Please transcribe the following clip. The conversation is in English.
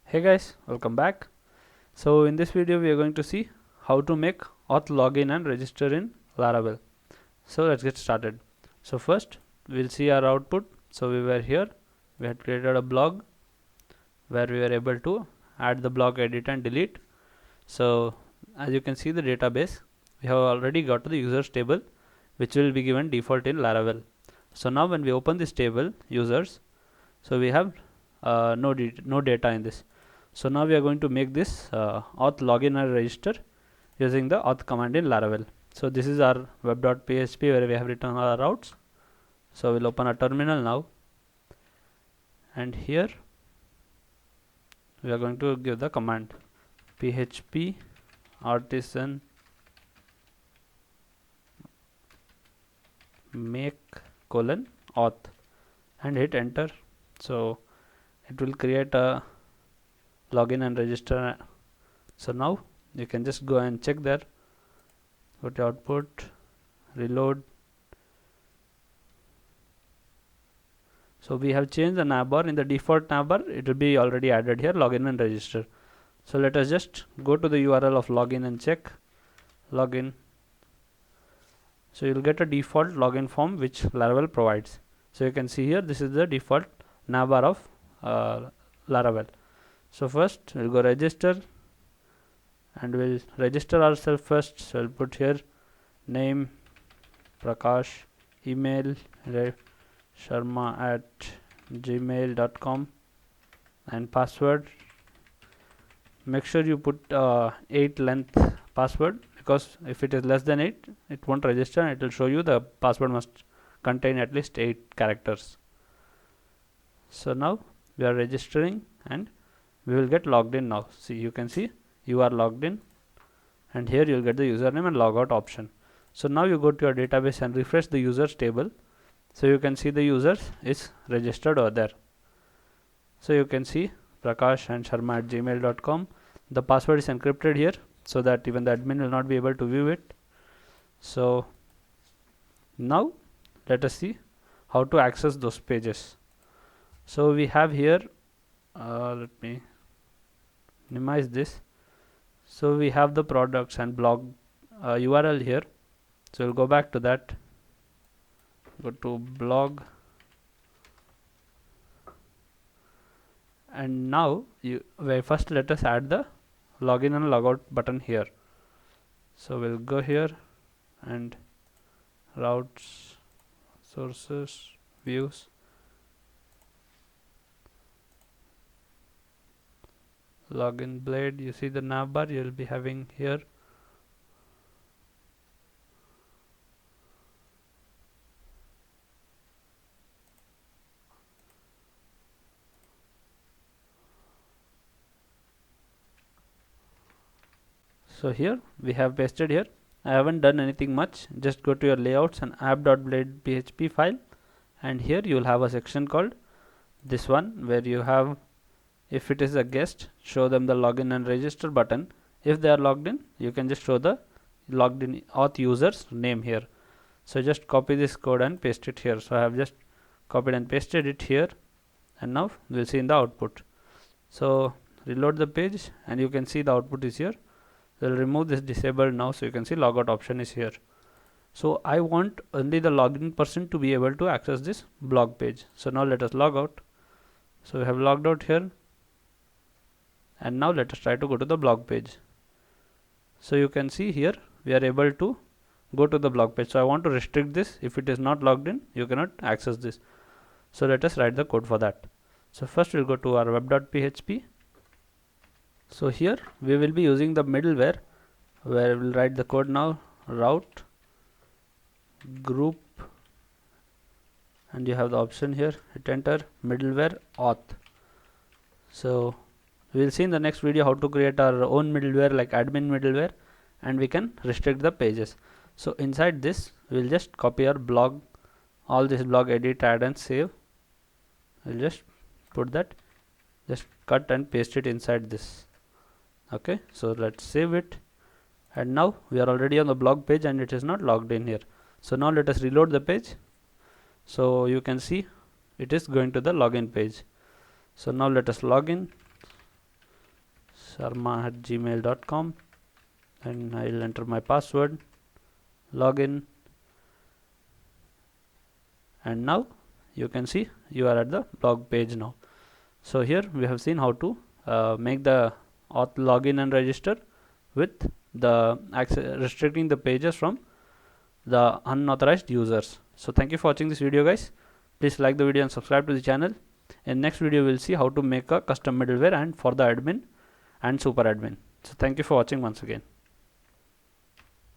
Hey guys, welcome back. So in this video we are going to see how to make auth login and register in Laravel. So let's get started. So first we'll see our output. So we were here, we had created a blog where we were able to add the blog edit and delete. So as you can see the database, we have already got the users table which will be given default in Laravel. So now when we open this table users, so we have no data in this. So now we are going to make this auth login and register using the auth command in Laravel. So this is our web.php where we have written our routes. So we'll open a terminal now, and here we are going to give the command php artisan make auth and hit enter. So it will create a login and register. So now you can just go and check there, go to output, reload. So we have changed the navbar. In the default navbar it will be already added here, login and register. So let us just go to the URL of login and check login. So you'll get a default login form which Laravel provides. So you can see here this is the default navbar of Laravel. So first we'll go register and we'll register ourselves first. So we'll put here name Prakash, email sharma@gmail.com, and password. Make sure you put 8 length password, because if it is less than 8 it won't register and it will show you the password must contain at least 8 characters. So now we are registering and we will get logged in now. See, you can see you are logged in, and here you will get the username and logout option. So now you go to your database and refresh the users table. So you can see the users is registered over there. So you can see Prakash and Sharma@gmail.com. The password is encrypted here so that even the admin will not be able to view it. So now let us see how to access those pages. So we have here, let me minimize this. So we have the products and blog URL here. So we'll go back to that, go to blog, and now first let us add the login and logout button here. So we'll go here and routes, sources, views, login blade. You see the navbar you'll be having here. So here we have pasted here. I haven't done anything much. Just go to your layouts and app.blade php file, and here you will have a section called this one where you have, if it is a guest, show them the login and register button. If they are logged in, you can just show the logged in auth user's name here. So just copy this code and paste it here. So I have just copied and pasted it here, and now we'll see in the output. So reload the page and you can see the output is here. We'll remove this disabled now, so you can see logout option is here. So I want only the login person to be able to access this blog page. So now let us log out. So we have logged out here, and now let us try to go to the blog page. So you can see here we are able to go to the blog page. So I want to restrict this. If it is not logged in, you cannot access this. So let us write the code for that. So first we'll go to our web.php. So here we will be using the middleware, where we'll write the code now, route group, and you have the option here, hit enter, middleware auth. So we'll see in the next video how to create our own middleware like admin middleware, and we can restrict the pages. So inside this we'll just copy our blog, all this blog, edit, add and save. We'll just put that, just cut and paste it inside this. Okay, so let's save it, and now we are already on the blog page and it is not logged in here. So now let us reload the page. So you can see it is going to the login page. So now let us log in. sarma@gmail.com, and I'll enter my password, login, and now you can see you are at the blog page now. So here we have seen how to make the auth login and register with the restricting the pages from the unauthorized users. So thank you for watching this video, guys. Please like the video and subscribe to the channel. In next video we'll see how to make a custom middleware and for the admin and super admin. So thank you for watching once again.